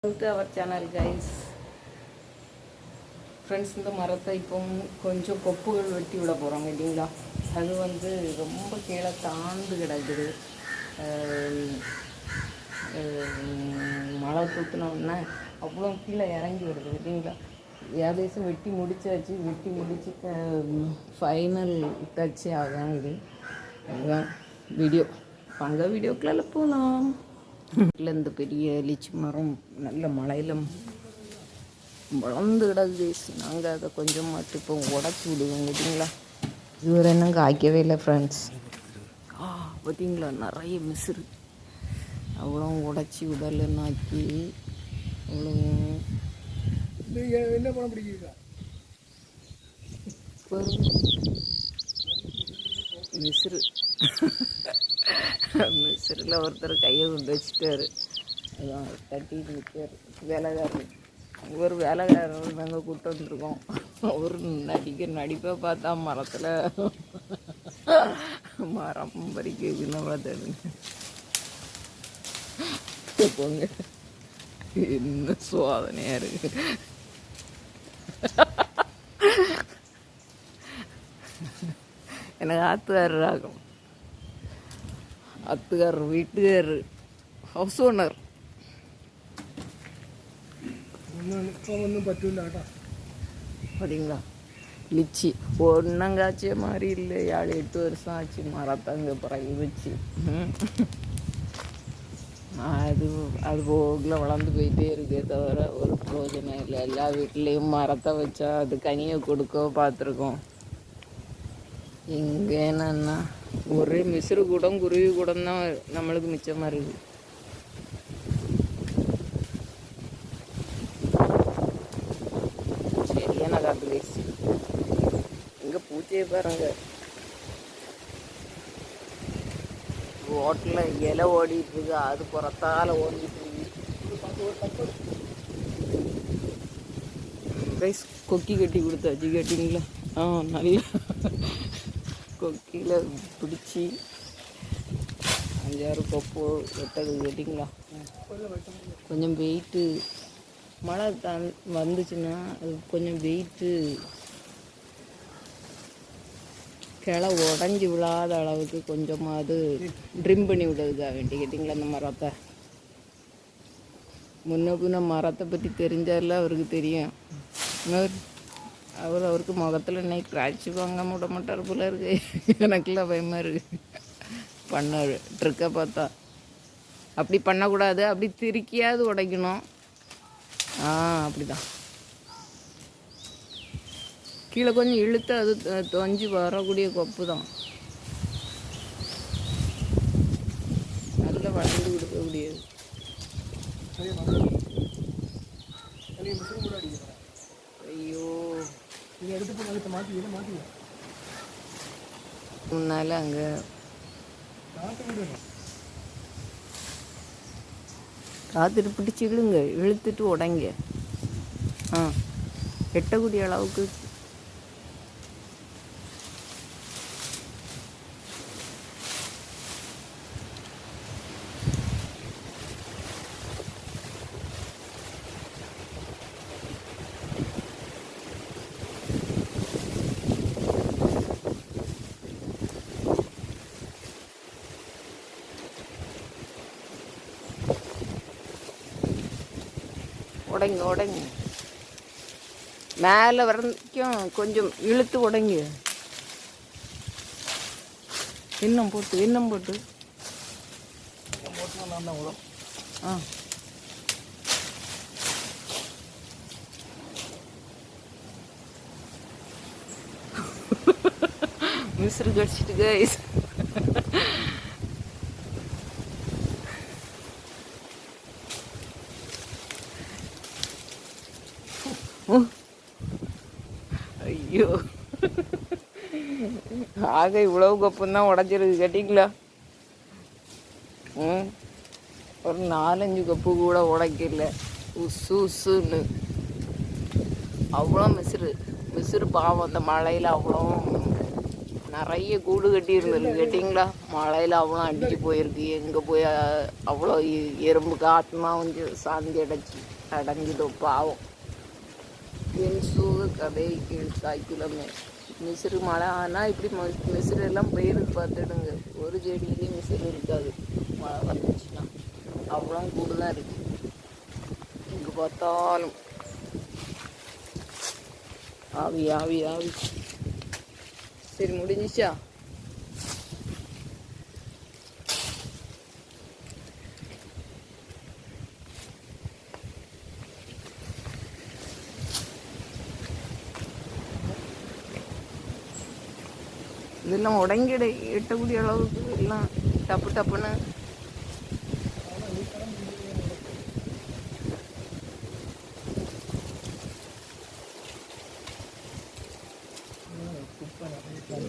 to our channel guys. Friends, இந்த மரத்தை இப்போ கொஞ்சம் கொப்புகள் வெட்டி விட போகிறோம் இல்லைங்களா. அது வந்து ரொம்ப கீழே தாழ்ந்து கிடக்குது. மழை தூத்தினோடனே அவ்வளோ கீழே இறங்கி வருது இல்லைங்களா. ஏதேசம் வெட்டி முடிச்சாச்சு. வெட்டி முடிச்சு ஃபைனல் டச்சு ஆகும். இதுதான் வீடியோ. வாங்க வீடியோக்குள்ள போகலாம். இந்த பெரிய லீச்சி மரம் நல்ல மழையில வளர்ந்து கிடக்குது. நாங்கள் அதை கொஞ்சம் மட்டும் இப்போ உடச்சி விடுவோம் பார்த்தீங்களா. இதுவரை என்னங்க காய்க்கவே இல்லை ஃப்ரெண்ட்ஸ். பார்த்தீங்களா, நிறைய மிஸ்ரு அவ்வளோ உடச்சி விடலைன்னாக்கி அவ்வளோ என்ன பண்ண பிடிக்கிறீங்க. மிஸ்ரு மிஸ்ரில் ஒருத்தர் கையை கொண்டு வச்சுட்டாரு. அதான் தட்டிட்டு நிற்கார் வேலைக்காரர். ஒரு வேலைக்காரர் நாங்கள் கூப்பிட்டு வந்துருக்கோம். அவர் நடிப்பை பார்த்தா மரத்தில் மரம் பறிக்குதுன்னு பார்த்தாருங்க. போங்க, என்ன சோதனையாக இருக்கு. எனக்கு ஆத்துக்காரர் ஆகும். ஆத்துக்காரர் வீட்டுக்காரர் ஹவுஸ் ஓனர். ஒன்றும் பற்றில்ல கேட்டா அப்படிங்களா. லிச்சி ஒன்றங்காய்ச்சிய மாதிரி இல்லை. 7-8 வருஷம் ஆச்சு மரத்தங்க பிறகு வச்சு. அது போகில் வளர்ந்து போயிட்டே இருக்கே தவிர ஒரு பிரயோஜனம் இல்லை. எல்லா வீட்லேயும் மரத்தை வச்சா அது கனியை கொடுக்க பார்த்துருக்கோம். இங்கே என்னன்னா ஒரே மிஸ்ரு கூடம் குருவி கூடம் தான் நம்மளுக்கு மிச்சமாக இருக்குது. சரியான காத்து பேசி இங்கே பூச்சியை பாருங்க. ரோட்டில் இலை ஓடிட்டு இருக்கு. அது புறத்தால் ஓடிட்டு இருக்கு. ரைஸ் கொக்கி கட்டி கொடுத்தாச்சு. கேட்டிங்களா? நல்ல கொக்கியில் பிடிச்சி 5-6 கொப்பு வெட்டது. கேட்டிங்களா? கொஞ்சம் வெயிட்டு மழை வந்துச்சுன்னா அது கொஞ்சம் வெயிட்டு கிளை உடஞ்சி விழாத அளவுக்கு கொஞ்சமாவது ட்ரிம் பண்ணி விடுறதுக்காக வேண்டி. கேட்டிங்களா? அந்த மரத்தை முன்ன பின்ன மரத்தை பற்றி தெரிஞ்சால அவருக்கு தெரியும். அவருக்கு முகத்தில் இன்னைக்கு கிராட்சி வாங்க விட மாட்டார் போல இருக்கு. எனக்குலாம் பயமாக இருக்குது பண்ண ட்ரிக்கை பார்த்தா. அப்படி பண்ணக்கூடாது. அப்படி திருக்கியாவது உடைக்கணும். அப்படிதான். கீழே கொஞ்சம் இழுத்து அது தொஞ்சி வரக்கூடிய கொப்பு தான். நல்லா வளர்ந்து கொடுக்கக்கூடியது. ஐயோ, முன்னால அங்கே ராத்திரி பிடிச்சி இழுங்க. இழுத்துட்டு உடைங்க. எட்டக்கூடிய அளவுக்கு உடைங்க. மேலே வரைக்கும் கொஞ்சம் இழுத்து உடைங்க. இன்னும் போட்டு மிஸ்ரு கடிச்சிட்டு கைஸ். ஐயோ, ஆக இவ்வளவு கப்புன்னு உடஞ்சிருக்கு. கேட்டிங்களா? ஒரு 4-5 கப்பு கூட உடைக்கல. உசுன்னு அவ்வளோ மிஸ்ரு பாவம். அந்த மழையில் அவ்வளோ நிறைய கூடு கட்டி இருந்தது கேட்டிங்களா. மழையில் அவ்வளோ அடிச்சு போயிருக்கு. எங்கே போய் அவ்வளோ எறும்புக்கு ஆத்மா வந்து சாந்தி அடைஞ்சிதோ பாவம். என் சூக கதை காய்க்குலமே மிசிறு மழை ஆனால் இப்படி மிசிறு எல்லாம் போயிருக்கு பார்த்துடுங்க. ஒரு செடியிலையும் மிசிறு இருக்காது மழை வந்துச்சுன்னா. அவ்வளோ கூடு தான் இருக்குது எங்கே பார்த்தாலும். ஆவி ஆவி ஆவி. சரி முடிஞ்சிச்சா? இதெல்லாம் உடங்கிட எட்டக்கூடிய அளவுக்கு எல்லாம் டப்பு டப்புன்னு.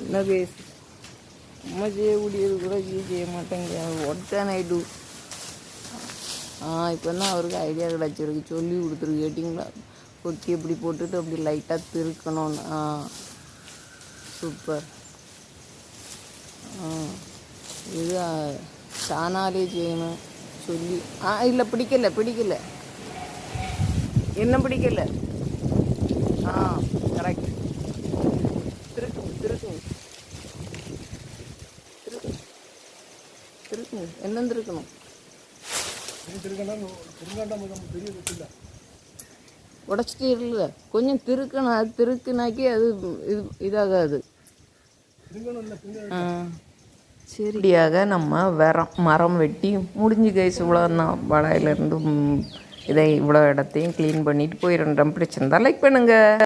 என்ன பேசு அம்மா செய்யக்கூடியது கூட செய்ய மாட்டேங்க. ஒட்டா நைட்டு இப்போ தான் அவருக்கு ஐடியா கிடச்சிருக்கு. சொல்லி கொடுத்துருக்கு கேட்டிங்களா. கொத்தி எப்படி போட்டுட்டு அப்படி லைட்டாக திருக்கணும்னு. சூப்பர். இது தானாலே செய்யணும் சொல்லி. இல்லை பிடிக்கல என்ன பிடிக்கல. கரெக்ட். திருக்குங்க என்ன திருக்கணும். உடச்சிட்டே இல்லை கொஞ்சம் திருக்கணும். அது திருக்குனாக்கி அது இதாகாது. சரியாக நம்ம மரம் வெட்டி முடிஞ்சு கைஸ். இவ்வளோதான். வளையிலேருந்து இதை இவ்வளோ இடத்தையும் க்ளீன் பண்ணிட்டு போயிடுறோம். பிடிச்சிருந்தா லைக் பண்ணுங்கள்.